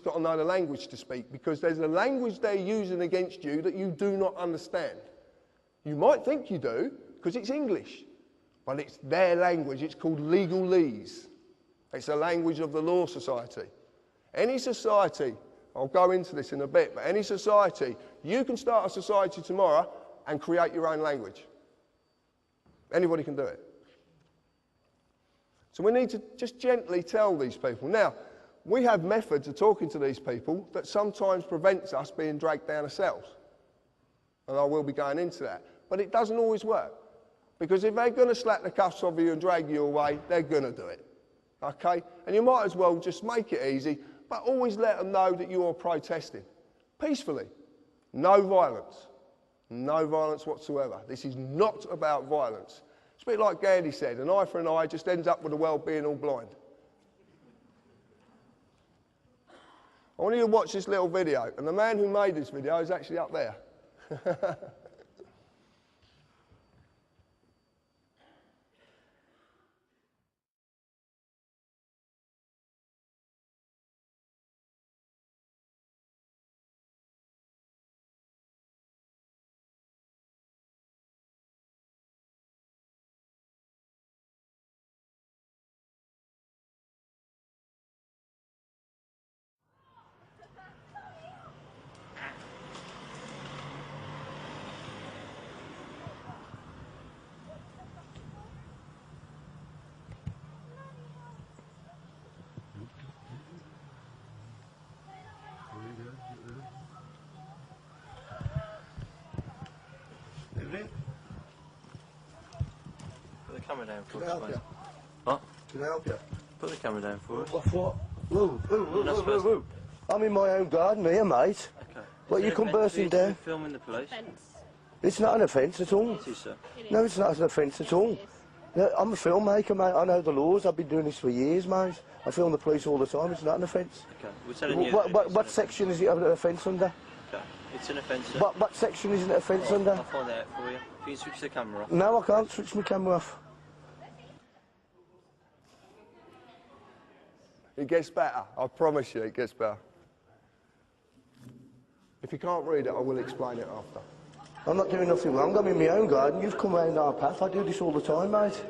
got to know the language to speak, because there's a language they're using against you that you do not understand. You might think you do, because it's English, but it's their language. It's called legalese. It's the language of the law society. Any society, I'll go into this in a bit, but any society, you can start a society tomorrow and create your own language. Anybody can do it. So we need to just gently tell these people. Now, we have methods of talking to these people that sometimes prevents us being dragged down ourselves. And I will be going into that. But it doesn't always work. Because if they're going to slap the cuffs off you and drag you away, they're going to do it. Okay? And you might as well just make it easy, but always let them know that you're protesting. Peacefully. No violence. No violence whatsoever. This is not about violence. It's a bit like Gandhi said, an eye for an eye just ends up with the world being all blind. I want you to watch this little video, and the man who made this video is actually up there. Put the camera down for us, mate. What? Can I help you? Put the camera down for us. What? Whoa. I'm in my own garden here, mate. Okay. What, you come bursting down? Filming the police? It's not an offence at all. It is, sir. No, it's not an offence at all. No, I'm a filmmaker, mate. I know the laws. I've been doing this for years, mate. I film the police all the time. It's not an offence. Okay. We're telling you... What section is it an offence under? Okay. It's an offence, sir. What section is it an offence under? I'll find out for you. If you can switch the camera off. No, I can't switch my camera off. It gets better. I promise you it gets better. If you can't read it, I will explain it after. I'm not doing nothing wrong. I'm in my own garden. You've come round our path. I do this all the time, mate.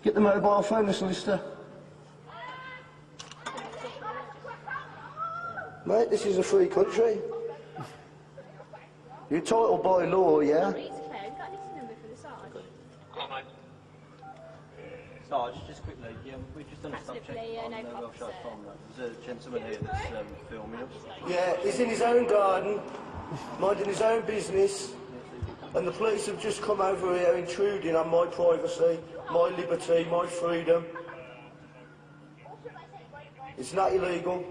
Get the mobile phone, the solicitor. Mate, this is a free country. You're entitled by law, yeah? Sarge, just quickly, we've just done a stop check on the Welshire farm. There's a gentleman here that's filming us. Yeah, he's in his own garden, minding his own business, and the police have just come over here intruding on my privacy, my liberty, my freedom. It's not illegal.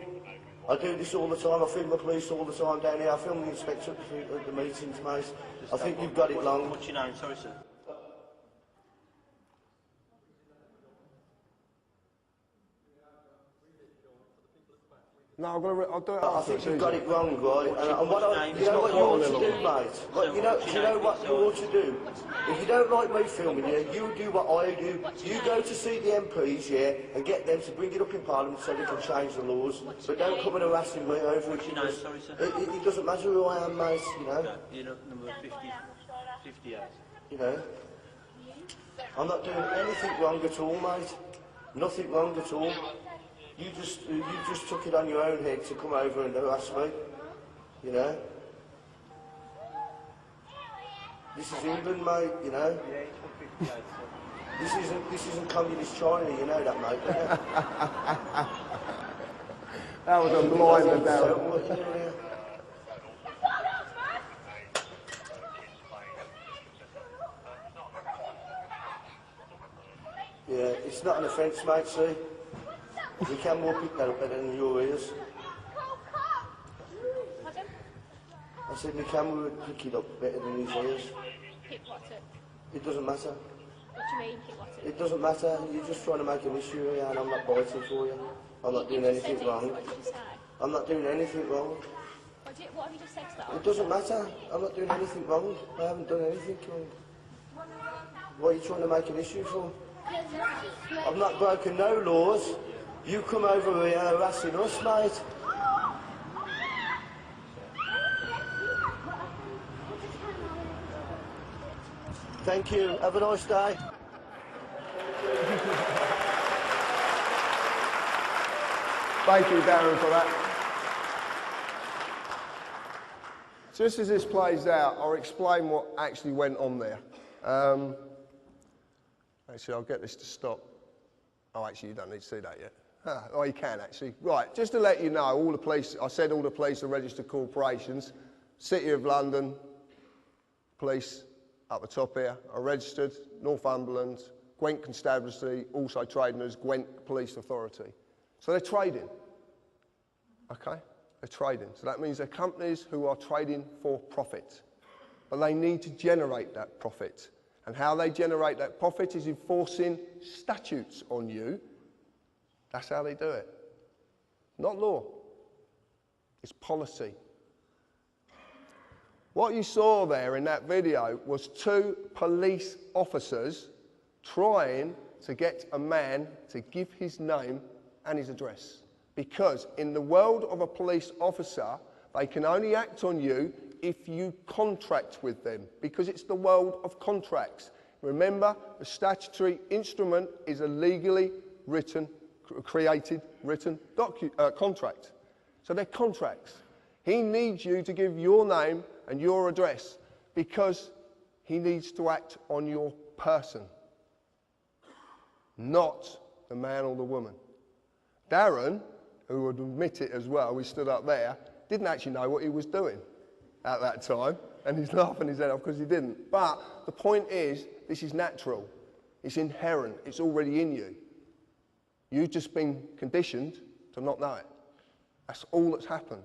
I do this all the time. I film the police all the time down here. I film the inspector at the meetings, mate. I think you've got it wrong. What's your name? Sorry, sir. No, I'll do it after. I think you've got it wrong, right? And you know what you ought to do, mate? You know what you ought to do? If you don't like me filming you, you do what I do. You go to see the MPs, yeah, and get them to bring it up in Parliament so they can change the laws. But don't come and harassing me over it. Sorry, sir. It doesn't matter who I am, mate, you know. No, you're number 58. You know. I'm not doing anything wrong at all, mate. Nothing wrong at all. You just took it on your own head to come over and harass me, you know. This is England, mate, you know. This isn't communist China, you know that, mate. That was a blinder down. Yeah, it's not an offence, mate, see. The camera will pick that up better than your ears. I said the camera would pick it up better than his ears. Pick what up? It doesn't matter. What do you mean, pick what up? It doesn't matter. You're just trying to make an issue here and I'm not biting for you. I'm not doing anything wrong. What did you say? I'm not doing anything wrong. What have you just said to that? It doesn't matter. I'm not doing anything wrong. I haven't done anything wrong. What are you trying to make an issue for? I've not broken no laws. You come over here harassing us, mate. Thank you. Have a nice day. Thank you, Darren, for that. Just as this plays out, I'll explain what actually went on there. Actually, I'll get this to stop. Oh, actually, you don't need to see that yet. Oh, you can, actually. Right, just to let you know, all the police, I said all the police are registered corporations. City of London Police, up the top here, are registered. Northumberland, Gwent Constabulary, also trading as Gwent Police Authority. So they're trading, okay? They're trading. So that means they're companies who are trading for profit. But they need to generate that profit. And how they generate that profit is enforcing statutes on you. That's how they do it. Not law. It's policy. What you saw there in that video was 2 police officers trying to get a man to give his name and his address. Because in the world of a police officer, they can only act on you if you contract with them, because it's the world of contracts. Remember, the statutory instrument is a legally created written contract. So they're contracts. He needs you to give your name and your address because he needs to act on your person, not the man or the woman. Darren, who would admit it as well, he stood up there, didn't actually know what he was doing at that time, and he's laughing his head off because he didn't. But the point is, this is natural. It's inherent. It's already in you. You've just been conditioned to not know it. That's all that's happened.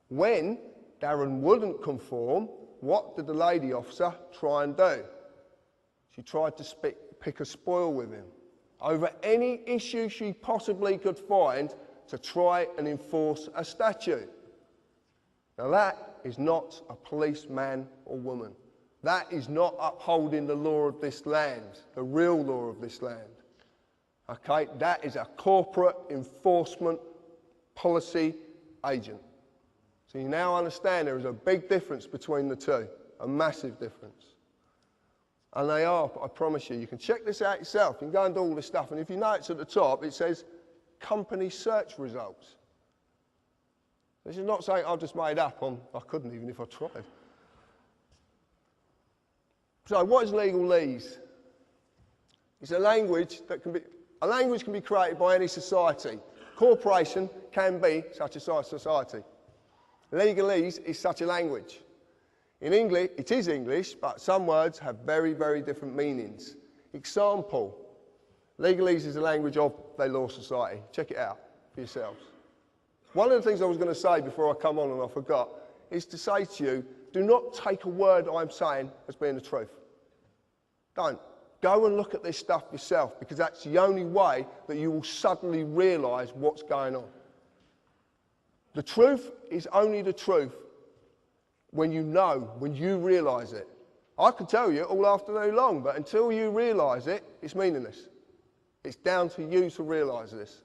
When Darren wouldn't conform, what did the lady officer try and do? She tried to pick a spoil with him over any issue she possibly could find to try and enforce a statute. Now that is not a policeman or woman. That is not upholding the law of this land, the real law of this land. Okay, that is a corporate enforcement policy agent. So you now understand there is a big difference between the two, a massive difference. And they are, I promise you, you can check this out yourself. You can go and do all this stuff, and if you notice at the top, it says company search results. This is not something I've just made up on, I couldn't even if I tried. So what is legalese? It's a language that can be created by any society. Corporation can be such a society. Legalese is such a language. In English, it is English, but some words have very, very different meanings. Example, legalese is a language of the law society. Check it out for yourselves. One of the things I was going to say before I come on and I forgot is to say to you, do not take a word I'm saying as being the truth. Don't. Go and look at this stuff yourself, because that's the only way that you will suddenly realise what's going on. The truth is only the truth when you know, when you realise it. I could tell you all afternoon long, but until you realise it, it's meaningless. It's down to you to realise this.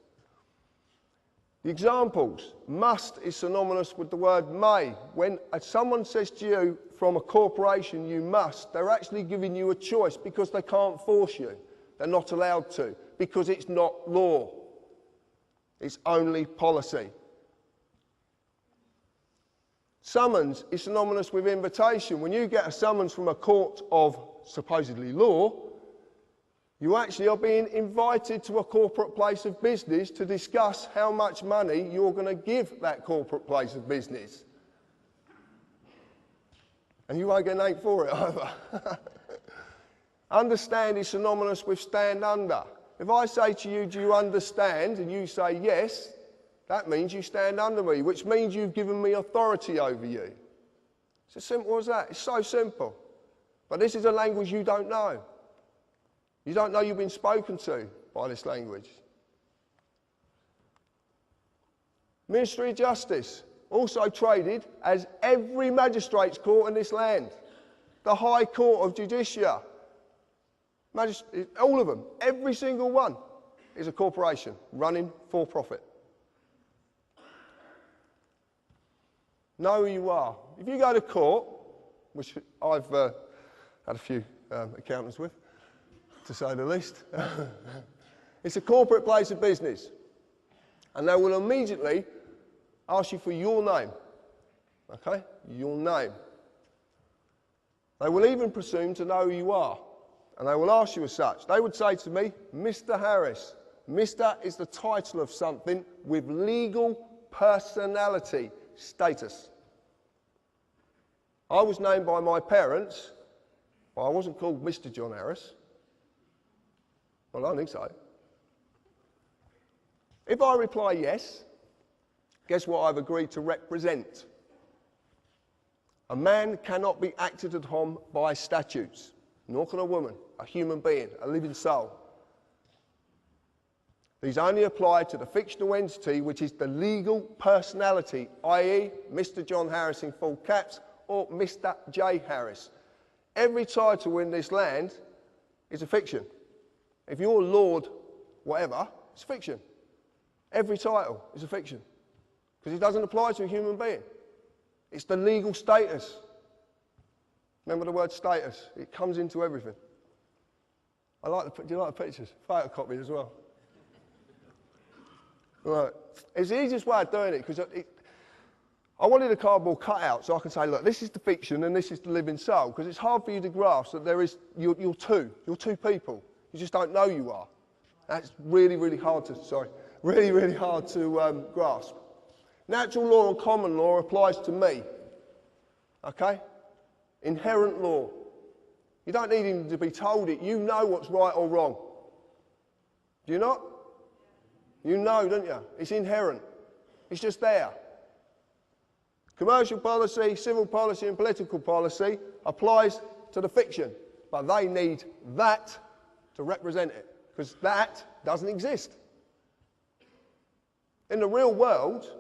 The examples. Must is synonymous with the word may. When someone says to you from a corporation, you must, they're actually giving you a choice because they can't force you. They're not allowed to, because it's not law. It's only policy. Summons is synonymous with invitation. When you get a summons from a court of supposedly law, you actually are being invited to a corporate place of business to discuss how much money you're going to give that corporate place of business. And you won't get named for it either. Understand is synonymous with stand under. If I say to you, do you understand? And you say yes, that means you stand under me, which means you've given me authority over you. It's as simple as that. It's so simple. But this is a language you don't know. You don't know you've been spoken to by this language. Ministry of Justice, also traded as every magistrate's court in this land. The High Court of Justicia. All of them, every single one, is a corporation running for profit. Know who you are. If you go to court, which I've had a few accountants with, to say the least, it's a corporate place of business. And they will immediately ask you for your name. Okay? Your name. They will even presume to know who you are. And they will ask you as such. They would say to me, Mr. Harris. Mr. is the title of something with legal personality status. I was named by my parents, but I wasn't called Mr. John Harris. Well, I don't think so. If I reply yes, guess what I've agreed to represent? A man cannot be acted upon by statutes, nor can a woman, a human being, a living soul. These only apply to the fictional entity which is the legal personality, i.e. Mr. John Harris in full caps or Mr. J. Harris. Every title in this land is a fiction. If you're Lord whatever, it's fiction. Every title is a fiction because it doesn't apply to a human being. It's the legal status. Remember the word status? It comes into everything. Do you like the pictures? Photocopied as well. Right. It's the easiest way of doing it because I wanted a cardboard cutout so I can say, look, this is the fiction and this is the living soul, because it's hard for you to grasp that you're two people. You just don't know you are. That's really, really hard to grasp. Natural law and common law applies to me. Okay? Inherent law. You don't need him to be told it. You know what's right or wrong. Do you not? You know, don't you? It's inherent. It's just there. Commercial policy, civil policy and political policy applies to the fiction, but they need that to represent it, because that doesn't exist. In the real world,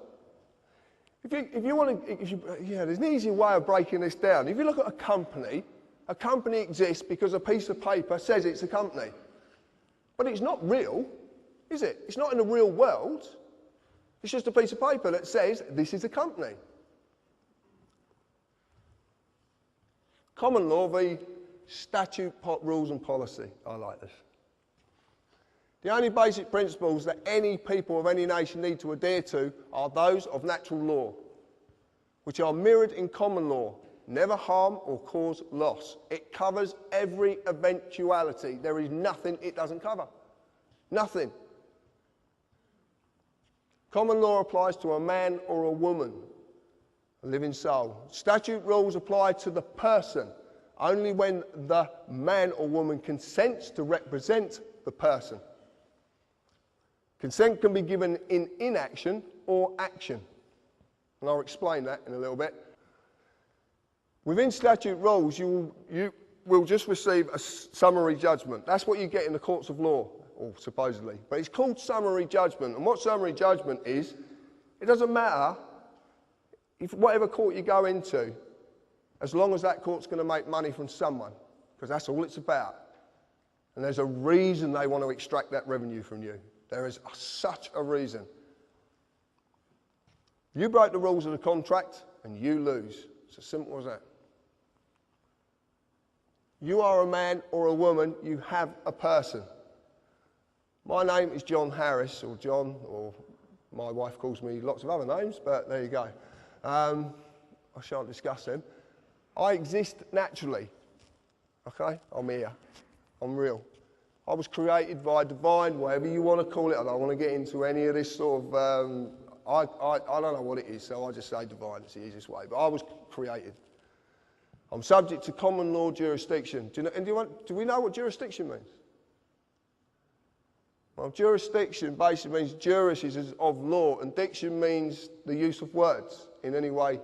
there's an easier way of breaking this down. If you look at a company exists because a piece of paper says it's a company. But it's not real, is it? It's not in the real world. It's just a piece of paper that says this is a company. Common law v. statute, rules and policy. I like this. The only basic principles that any people of any nation need to adhere to are those of natural law, which are mirrored in common law. Never harm or cause loss. It covers every eventuality. There is nothing it doesn't cover. Nothing. Common law applies to a man or a woman, a living soul. Statute rules apply to the person only when the man or woman consents to represent the person. Consent can be given in inaction or action. And I'll explain that in a little bit. Within statute rules, you will just receive a summary judgment. That's what you get in the courts of law, or supposedly. But it's called summary judgment. And what summary judgment is, it doesn't matter if whatever court you go into, as long as that court's going to make money from someone, because that's all it's about. And there's a reason they want to extract that revenue from you. There is such a reason. You break the rules of the contract and you lose. It's as simple as that. You are a man or a woman, you have a person. My name is John Harris, or John, or my wife calls me lots of other names, but there you go. I shan't discuss them. I exist naturally. Okay? I'm here. I'm real. I was created by divine, whatever you want to call it. I don't want to get into any of this sort of, I don't know what it is, so I just say divine. It's the easiest way. But I was created. I'm subject to common law jurisdiction. Do we know what jurisdiction means? Well, jurisdiction basically means juris is of law, and diction means the use of words in any way.